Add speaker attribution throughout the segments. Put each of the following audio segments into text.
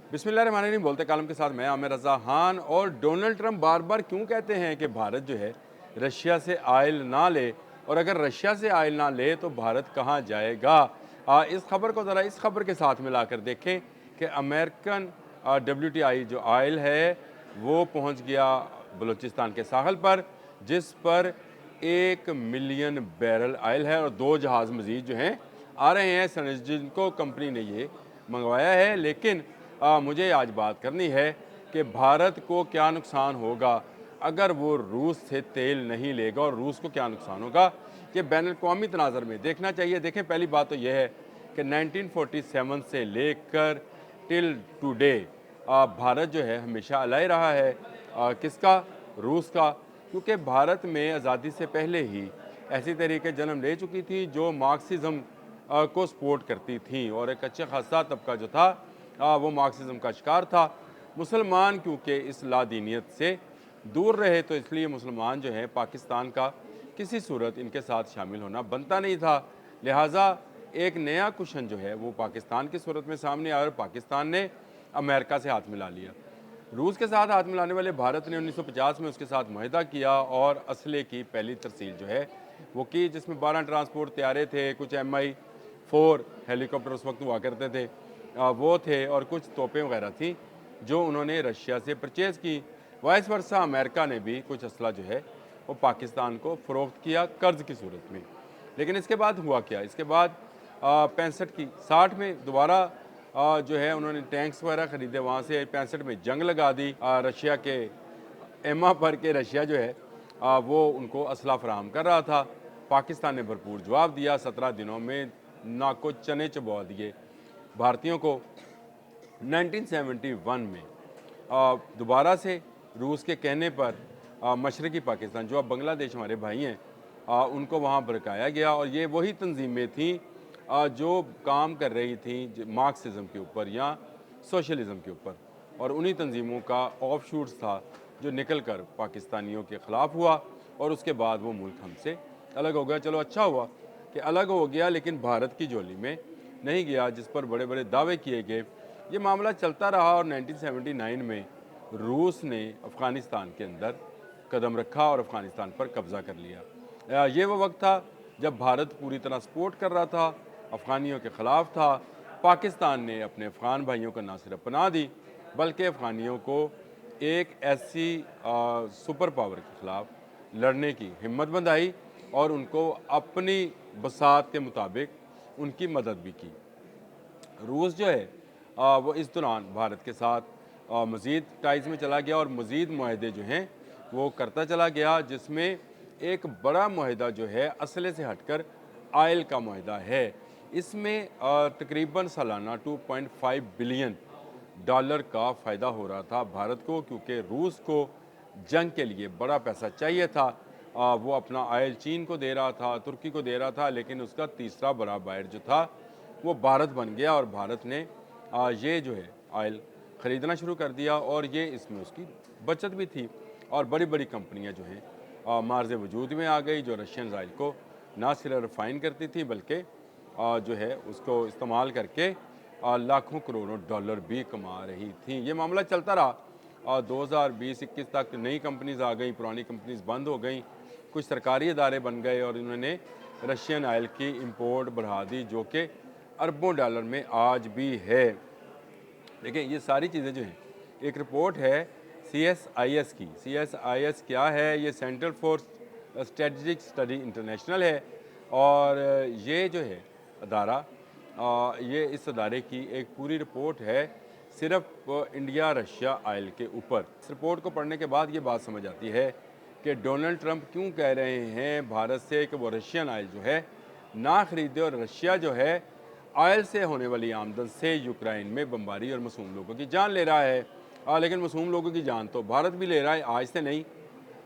Speaker 1: बिस्मिल्लाहिर्रहमानिर्रहीम। बोलते कालम के साथ मैं आमिर रज़ा खान। और डोनाल्ड ट्रंप बार बार क्यों कहते हैं कि भारत जो है रशिया से आयल ना ले, और अगर रशिया से आयल ना ले तो भारत कहाँ जाएगा। इस खबर को ज़रा इस खबर के साथ मिलाकर देखें कि अमेरिकन WTI जो आयल है वो पहुँच गया बलूचिस्तान के साहल पर, जिस पर 1 मिलियन बैरल आयल है और 2 जहाज़ मज़ीद जो हैं आ रहे हैं, जिनको कंपनी ने ये मंगवाया है। लेकिन मुझे आज बात करनी है कि भारत को क्या नुकसान होगा अगर वो रूस से तेल नहीं लेगा, और रूस को क्या नुकसान होगा कि बैन अवी तनाज़र में देखना चाहिए। देखें, पहली बात तो यह है कि 1947 से लेकर टिल टुडे भारत जो है हमेशा अलाए रहा है किसका, रूस का। क्योंकि भारत में आज़ादी से पहले ही ऐसी तरीके जन्म ले चुकी थी जो मार्क्सिज्म को सपोर्ट करती थी, और एक अच्छा खासा तबका जो था वो मार्क्सिज्म का शिकार था। मुसलमान क्योंकि इस लादीनियत से दूर रहे, तो इसलिए मुसलमान जो है पाकिस्तान का किसी सूरत इनके साथ शामिल होना बनता नहीं था। लिहाजा एक नया कुशन जो है वो पाकिस्तान की सूरत में सामने आया और पाकिस्तान ने अमेरिका से हाथ मिला लिया। रूस के साथ हाथ मिलाने वाले भारत ने 1950 में उसके साथ मुआहदा किया और असले की पहली तरसील जो है वो की, जिसमें 12 ट्रांसपोर्ट तैयारे थे, कुछ MI4 हेलीकॉप्टर उस वक्त हुआ करते थे वो थे, और कुछ तोपें वगैरह थी जो उन्होंने रशिया से परचेज़ की। वाइस वर्सा अमेरिका ने भी कुछ असला जो है वो पाकिस्तान को फ़रोख्त किया कर्ज़ की सूरत में। लेकिन इसके बाद हुआ क्या, इसके बाद 65 की 60 में दोबारा जो है उन्होंने टैंक्स वगैरह ख़रीदे, वहाँ से 65 में जंग लगा दी रशिया के एमा पर के रशिया जो है वो उनको असला फराहम कर रहा था। पाकिस्तान ने भरपूर जवाब दिया, 17 दिनों में नाको चने चबा दिए भारतीयों को। 1971 में दोबारा से रूस के कहने पर मशरक़ी पाकिस्तान, जो अब बांग्लादेश हमारे भाई हैं, उनको वहाँ भड़काया गया, और ये वही तंजीमें थीं जो काम कर रही थी मार्क्सिज्म के ऊपर या सोशलिज़म के ऊपर, और उन्हीं तंजीमों का ऑफशूट्स था जो निकल कर पाकिस्तानियों के ख़िलाफ़ हुआ, और उसके बाद वो मुल्क हमसे अलग हो गया। चलो अच्छा हुआ कि अलग हो गया, लेकिन भारत की झोली में नहीं गया, जिस पर बड़े बड़े दावे किए गए। ये मामला चलता रहा और 1979 में रूस ने अफ़गानिस्तान के अंदर कदम रखा और अफ़गानिस्तान पर कब्ज़ा कर लिया। ये वो वक्त था जब भारत पूरी तरह सपोर्ट कर रहा था, अफ़गानियों के ख़िलाफ़ था। पाकिस्तान ने अपने अफ़गान भाइयों को ना सिर्फ पनाह दी, बल्कि अफ़गानियों को एक ऐसी सुपर पावर के ख़िलाफ़ लड़ने की हिम्मत बंधाई और उनको अपनी बसात के मुताबिक उनकी मदद भी की। रूस जो है वो इस दौरान भारत के साथ मज़ीद टाइज़ में चला गया और मज़ीद मुआहदे जो हैं वो करता चला गया, जिसमें एक बड़ा मुआहदा जो है असले से हटकर आयल का मुआहदा है। इसमें तकरीबन सालाना 2.5 बिलियन डॉलर का फ़ायदा हो रहा था भारत को, क्योंकि रूस को जंग के लिए बड़ा पैसा चाहिए था। वो अपना आयल चीन को दे रहा था, तुर्की को दे रहा था, लेकिन उसका तीसरा बड़ा बायर जो था वो भारत बन गया, और भारत ने ये जो है आयल ख़रीदना शुरू कर दिया, और ये इसमें उसकी बचत भी थी। और बड़ी बड़ी कंपनियां जो हैं मार्ज़ वजूद में आ गई, जो रशियन आयल को ना सिर्फ रिफ़ाइन करती थी बल्कि जो है उसको इस्तेमाल करके लाखों करोड़ों डॉलर भी कमा रही थी। ये मामला चलता रहा 2020-21 तक। नई कंपनीज़ आ गई, पुरानी कंपनीज़ बंद हो गई, कुछ सरकारी इदारे बन गए, और इन्होंने रशियन आयल की इंपोर्ट बढ़ा दी, जो कि अरबों डॉलर में आज भी है। देखिए, ये सारी चीज़ें जो हैं, एक रिपोर्ट है CSIS की। CSIS क्या है? ये centre for strategic study international है, और ये जो है अदारा ये इस अदारे की एक पूरी रिपोर्ट है सिर्फ इंडिया रशिया आयल के ऊपर। इस रिपोर्ट को पढ़ने के बाद ये बात समझ आती है कि डोनाल्ड ट्रंप क्यों कह रहे हैं भारत से कि वो रशियन आयल जो है ना ख़रीदे, और रशिया जो है आयल से होने वाली आमदन से यूक्रेन में बमबारी और मासूम लोगों की जान ले रहा है। लेकिन मासूम लोगों की जान तो भारत भी ले रहा है, आज से नहीं,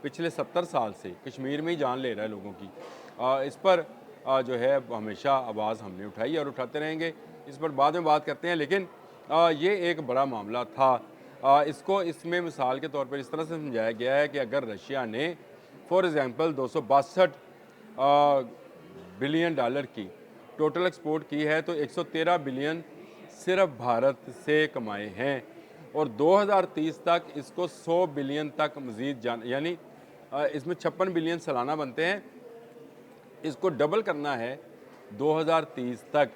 Speaker 1: पिछले 70 साल से कश्मीर में ही जान ले रहा है लोगों की। इस पर जो है हमेशा आवाज़ हमने उठाई और उठाते रहेंगे। इस पर बाद में बात करते हैं, लेकिन ये एक बड़ा मामला था। इसको इसमें मिसाल के तौर पर इस तरह से समझाया गया है कि अगर रशिया ने फॉर एग्ज़ाम्पल 262 बिलियन डॉलर की टोटल एक्सपोर्ट की है, तो 113 बिलियन सिर्फ भारत से कमाए हैं और 2030 तक इसको 100 बिलियन तक मज़ीद यानी इसमें 56 बिलियन सालाना बनते हैं, इसको डबल करना है 2030 तक,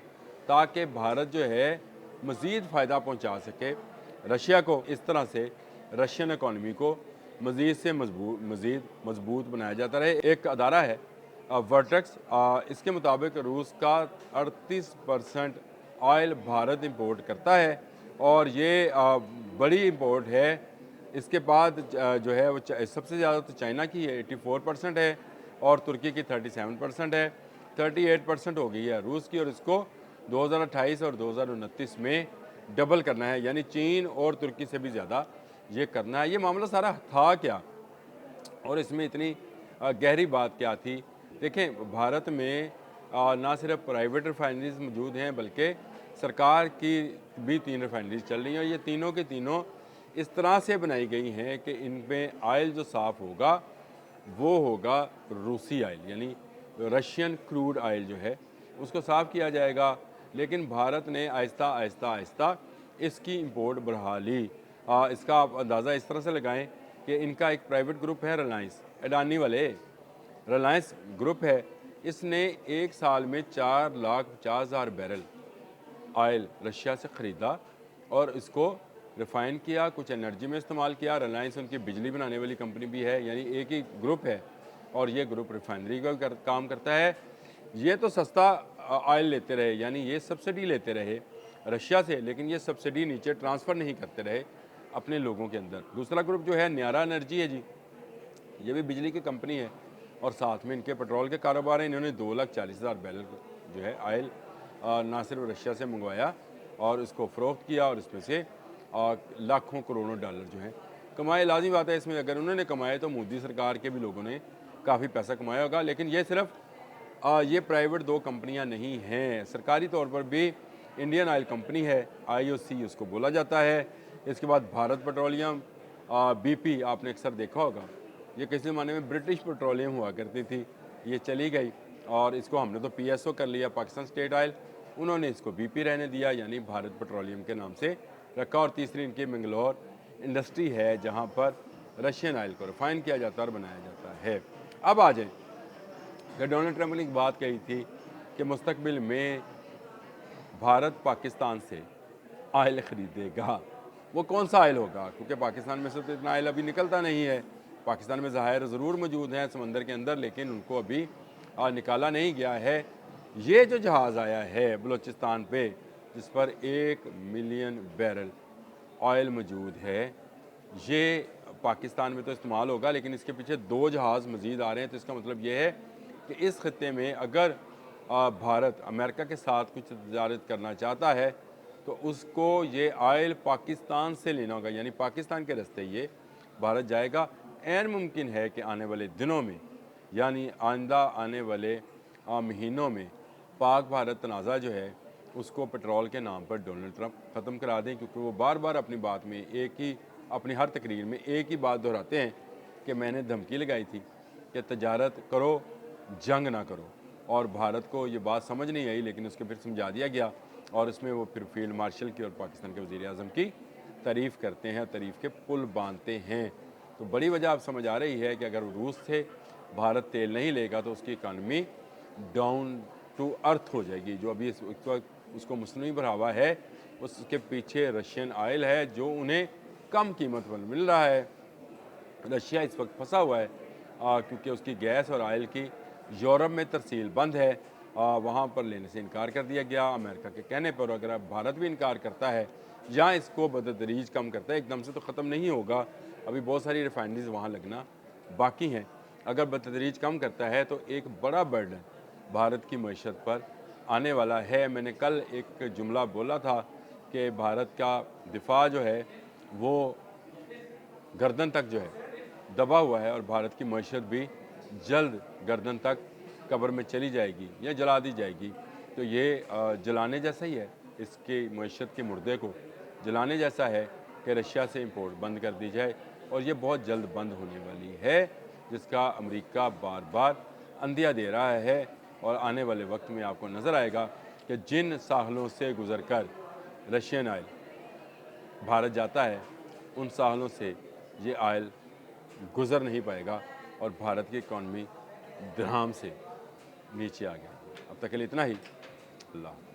Speaker 1: ताकि भारत जो है मज़ीद फ़ायदा पहुंचा सके रशिया को। इस तरह से रशियन इकॉनमी को मज़ीद मजबूत बनाया जाता रहे। एक अदारा है वर्टेक्स, इसके मुताबिक रूस का 38% ऑयल भारत इंपोर्ट करता है और ये बड़ी इंपोर्ट है। इसके बाद जो है वो सबसे ज़्यादा तो चाइना की है, 84% है, और तुर्की की 37% है, 38% हो गई है रूस की। और इसको 2028 और 2029 में डबल करना है, यानी चीन और तुर्की से भी ज़्यादा ये करना है। ये मामला सारा था क्या और इसमें इतनी गहरी बात क्या थी? देखें, भारत में ना सिर्फ प्राइवेट रिफाइनरीज मौजूद हैं बल्कि सरकार की भी 3 रिफाइनरीज चल रही हैं और ये तीनों के तीनों इस तरह से बनाई गई हैं कि इनमें ऑयल जो साफ़ होगा वो होगा रूसी ऑयल, यानी रशियन क्रूड ऑयल जो है उसको साफ़ किया जाएगा। लेकिन भारत ने आहिस्ता आहिस्ता आहिस्ता इसकी इंपोर्ट बढ़ा ली। इसका आप अंदाज़ा इस तरह से लगाएं कि इनका एक प्राइवेट ग्रुप है रिलायंस, अडानी वाले रिलायंस ग्रुप है, इसने एक साल में 4,50,000 बैरल ऑयल रशिया से ख़रीदा और इसको रिफ़ाइन किया, कुछ एनर्जी में इस्तेमाल किया। रिलायंस उनकी बिजली बनाने वाली कंपनी भी है, यानी एक ही ग्रुप है और ये ग्रुप रिफाइनरी का काम करता है। ये तो सस्ता ऑयल लेते रहे, यानी ये सब्सिडी लेते रहे रशिया से, लेकिन ये सब्सिडी नीचे ट्रांसफ़र नहीं करते रहे अपने लोगों के अंदर। दूसरा ग्रुप जो है न्यारा एनर्जी है जी, ये भी बिजली की कंपनी है और साथ में इनके पेट्रोल के कारोबार हैं। इन्होंने 2,40,000 बैरल जो है ऑयल ना सिर्फ रशिया से मंगवाया और इसको फ़रोख्त किया और इसमें से लाखों करोड़ों डॉलर जो हैं कमाए। लाज़मी बात है, इसमें अगर उन्होंने कमाए तो मोदी सरकार के भी लोगों ने काफ़ी पैसा कमाया होगा। लेकिन ये सिर्फ ये प्राइवेट 2 कंपनियां नहीं हैं, सरकारी तौर पर भी इंडियन ऑयल कंपनी है, IOC उसको बोला जाता है। इसके बाद भारत पेट्रोलियम, BP आपने अक्सर देखा होगा, ये किसी ज़माने में ब्रिटिश पेट्रोलियम हुआ करती थी, ये चली गई और इसको हमने तो PSO कर लिया, पाकिस्तान स्टेट ऑयल। उन्होंने इसको BP रहने दिया, यानी भारत पेट्रोलियम के नाम से रखा। और तीसरी इनकी मंगलौर इंडस्ट्री है जहाँ पर रशियन ऑयल को रिफ़ाइन किया जाता है और बनाया जाता है। अब आ जाए कि डोनाल्ड ट्रंप ने एक बात कही थी कि मुस्तकबिल में भारत पाकिस्तान से ऑयल ख़रीदेगा। वो कौन सा ऑयल होगा? क्योंकि पाकिस्तान में से तो इतना ऑयल अभी निकलता नहीं है। पाकिस्तान में ज़खायर ज़रूर मौजूद हैं समंदर के अंदर, लेकिन उनको अभी निकाला नहीं गया है। ये जो जहाज़ आया है बलूचिस्तान पे, जिस पर 1 मिलियन बैरल ऑयल मौजूद है, ये पाकिस्तान में तो इस्तेमाल होगा, लेकिन इसके पीछे 2 जहाज़ मज़ीद आ रहे हैं। तो इसका मतलब ये है कि इस खत्ते में अगर भारत अमेरिका के साथ कुछ तजारत करना चाहता है तो उसको ये ऑयल पाकिस्तान से लेना होगा, यानी पाकिस्तान के रास्ते ये भारत जाएगा। ऐन मुमकिन है कि आने वाले दिनों में, यानी आइंदा आने वाले महीनों में पाक भारत तनाज़ा जो है उसको पेट्रोल के नाम पर डोनाल्ड ट्रंप ख़त्म करा दें, क्योंकि वो बार बार अपनी बात में अपनी हर तकरीर में एक ही बात दोहराते हैं कि मैंने धमकी लगाई थी कि तजारत करो, जंग ना करो। और भारत को ये बात समझ नहीं आई, लेकिन उसको फिर समझा दिया गया और इसमें वो फिर फील्ड मार्शल की और पाकिस्तान के वज़ीर आज़म की तारीफ़ करते हैं, तारीफ़ के पुल बांधते हैं। तो बड़ी वजह अब समझ आ रही है कि अगर रूस से भारत तेल नहीं लेगा तो उसकी इकानमी डाउन टू अर्थ हो जाएगी। जो अभी इस वक्त उसको मसनूई बढ़ावा है, उसके पीछे रशियन ऑयल है जो उन्हें कम कीमत पर मिल रहा है। रशिया इस वक्त फंसा हुआ है क्योंकि उसकी गैस और ऑयल की यूरोप में तरसील बंद है, वहाँ पर लेने से इनकार कर दिया गया अमेरिका के कहने पर। अगर अब भारत भी इनकार करता है या इसको बतदरीज कम करता है, एकदम से तो ख़त्म नहीं होगा, अभी बहुत सारी रिफाइनरीज वहाँ लगना बाकी हैं। अगर बतदरीज कम करता है तो एक बड़ा बर्डन भारत की मईशत पर आने वाला है। मैंने कल एक जुमला बोला था कि भारत का दिफा जो है वो गर्दन तक जो है दबा हुआ है और भारत की मईशत भी जल्द गर्दन तक कब्र में चली जाएगी या जला दी जाएगी। तो ये जलाने जैसा ही है, इसकी मईशत के मुर्दे को जलाने जैसा है कि रशिया से इंपोर्ट बंद कर दी जाए, और ये बहुत जल्द बंद होने वाली है, जिसका अमेरिका बार बार अंदिया दे रहा है। और आने वाले वक्त में आपको नज़र आएगा कि जिन साहलों से गुजर कर रशियन ऑयल भारत जाता है, उन सालों से ये ऑयल गुज़र नहीं पाएगा और भारत की इकॉनमी दिरहाम से नीचे आ गया। अब तक के लिए इतना ही। अल्लाह।